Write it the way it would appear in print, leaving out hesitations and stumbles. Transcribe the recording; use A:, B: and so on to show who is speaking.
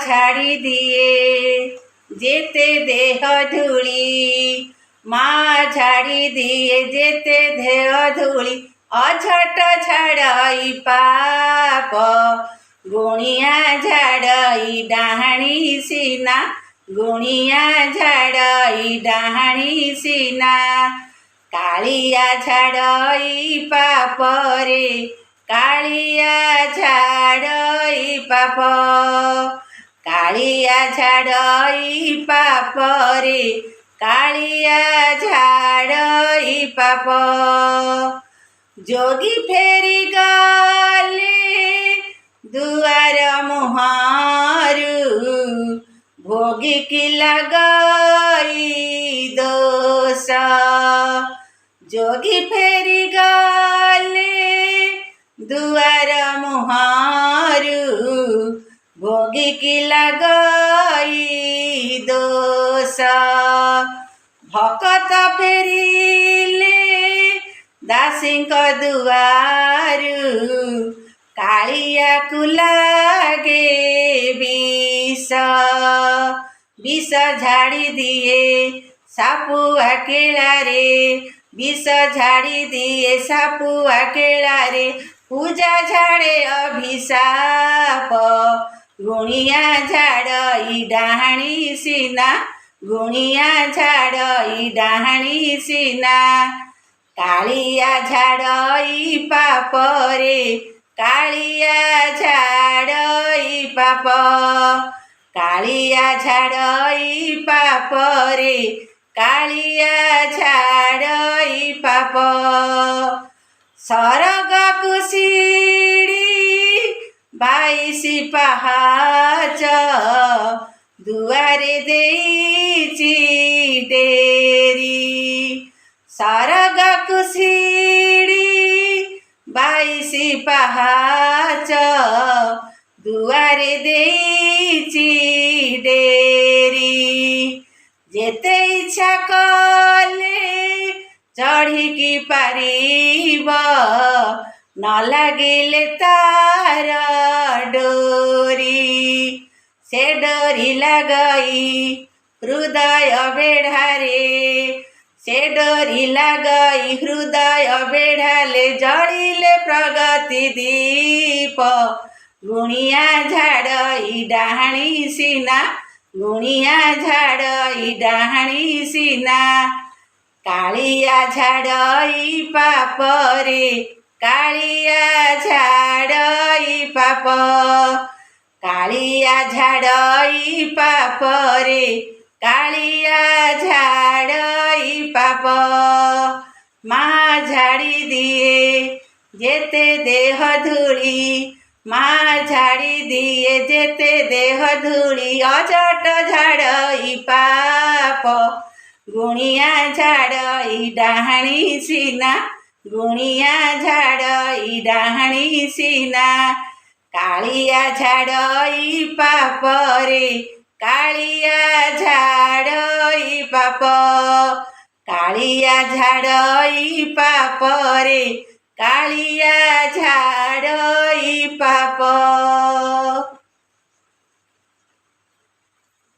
A: ଝାଡ଼ି ଦିଏ ଯେତେ ଦେହ ଧୂଳି, ମା ଝାଡ଼ି ଦିଏ ଯେତେ ଦେହ ଧୂଳି, ଅଝଟ ଝାଡ଼ଇ ପାପ, ଗୁଣିଆ ଝାଡ଼ଇ ଡାହାଣୀ ସିନା, ଗୁଣିଆ ଝାଡ଼ଇ ଡାହାଣୀ ସିନା। କାଳିଆ ଝାଡ଼ଇ ପାପରେ, କାଳିଆ ଝାଡ଼ଇ ପାପ, କାଳିଆ ଝାଡ଼ଇ ପାପରେ, କାଳିଆ ଝାଡ଼ଇ ପାପ। ଯୋଗୀ ଫେରି ଗଲେ ଦୁଆର ମୁହଁରୁ, ଭୋଗିକି ଲଗଇ ଦୋଷ। ଯୋଗୀ ଫେରି ଗଲେ ଦୁଆର ମୁହଁରୁ, ଭୋଗିକି ଲଗଇ ଦୋଷ। ଭକତ ଫେରିଲେ ଦାସୀଙ୍କ ଦୁଆରୁ, କାଳିଆକୁ ଲାଗେ ବିଷ। ବିଷ ଝାଡ଼ି ଦିଏ ସାପୁଆ କେଳାରେ, ବିଷ ଝାଡ଼ି ଦିଏ ସାପୁଆ କେଳାରେ, ପୂଜା ଝାଡ଼େ ଅଭିଶାପ, ଗୁଣିଆ ଝାଡ଼ଇ ଡାହାଣୀ ସିନା, ଗୁଣିଆ ଝାଡ଼ଇ ଡାହାଣୀ ସିନା। କାଳିଆ ଝାଡ଼ଇ ପାପରେ, କାଳିଆ ଝାଡ଼ଇ ପାପ, କାଳିଆ ଝାଡ଼ଇ ପାପରେ, କାଳିଆ ଝାଡ଼ଇ ପାପ। ସରଗକୁ ସିଡ଼ି 22 ପାହାଚ, ଦୁଆରେ ଦେଇଛି ଡେରି। ସରଗକୁ ସିଡ଼ି 22 ପାହାଚ, ଦୁଆରେ ଦେଇଛି ଡେରି। ଯେତେ ଇଚ୍ଛା କଲେ ଚଢ଼ିକି ପାରିବ, ନ ଲାଗିଲେ ତାର ଡୋରି। ସେ ଡୋରି ଲଗଇ ହୃଦୟ ବେଢ଼ାରେ, ସେ ଡୋରି ଲଗଇ ହୃଦୟ ବେଢ଼ାଲେ, ଜଳିଲେ ପ୍ରଗତି ଦୀପ, ଗୁଣିଆ ଝାଡ଼ଇ ଡାହାଣୀ ସିନା, ଗୁଣିଆ ଝାଡ଼ଇ ଡାହାଣୀ ସିନା। କାଳିଆ ଝାଡ଼ଇ ପାପରେ, କାଳିଆ ଝାଡ଼ଇ ପାପ, କାଳିଆ ଝାଡ଼ଇ ପାପରେ, କାଳିଆ ଝାଡ଼ଇ ପାପ। ମା ଝାଡ଼ି ଦିଏ ଯେତେ ଦେହ ଧୂଳି, ମା ଝାଡ଼ି ଦିଏ ଯେତେ ଦେହ ଧୂଳି, ଅଝଟ ଝାଡ଼ଇ ପାପ, ଗୁଣିଆ ଝାଡ଼ଇ ଡାହାଣୀ ସିନା, ଗୁଣିଆ ଝାଡ଼ଇ ଡାହାଣୀ ସିନା। କାଳିଆ ଝାଡ଼ଇ ପାପରେ, କାଳିଆ ଝାଡ଼ଇ ପାପ, କାଳିଆ ଝାଡ଼ଇ ପାପରେ, କାଳିଆ ଝାଡ଼ଇ ପାପ।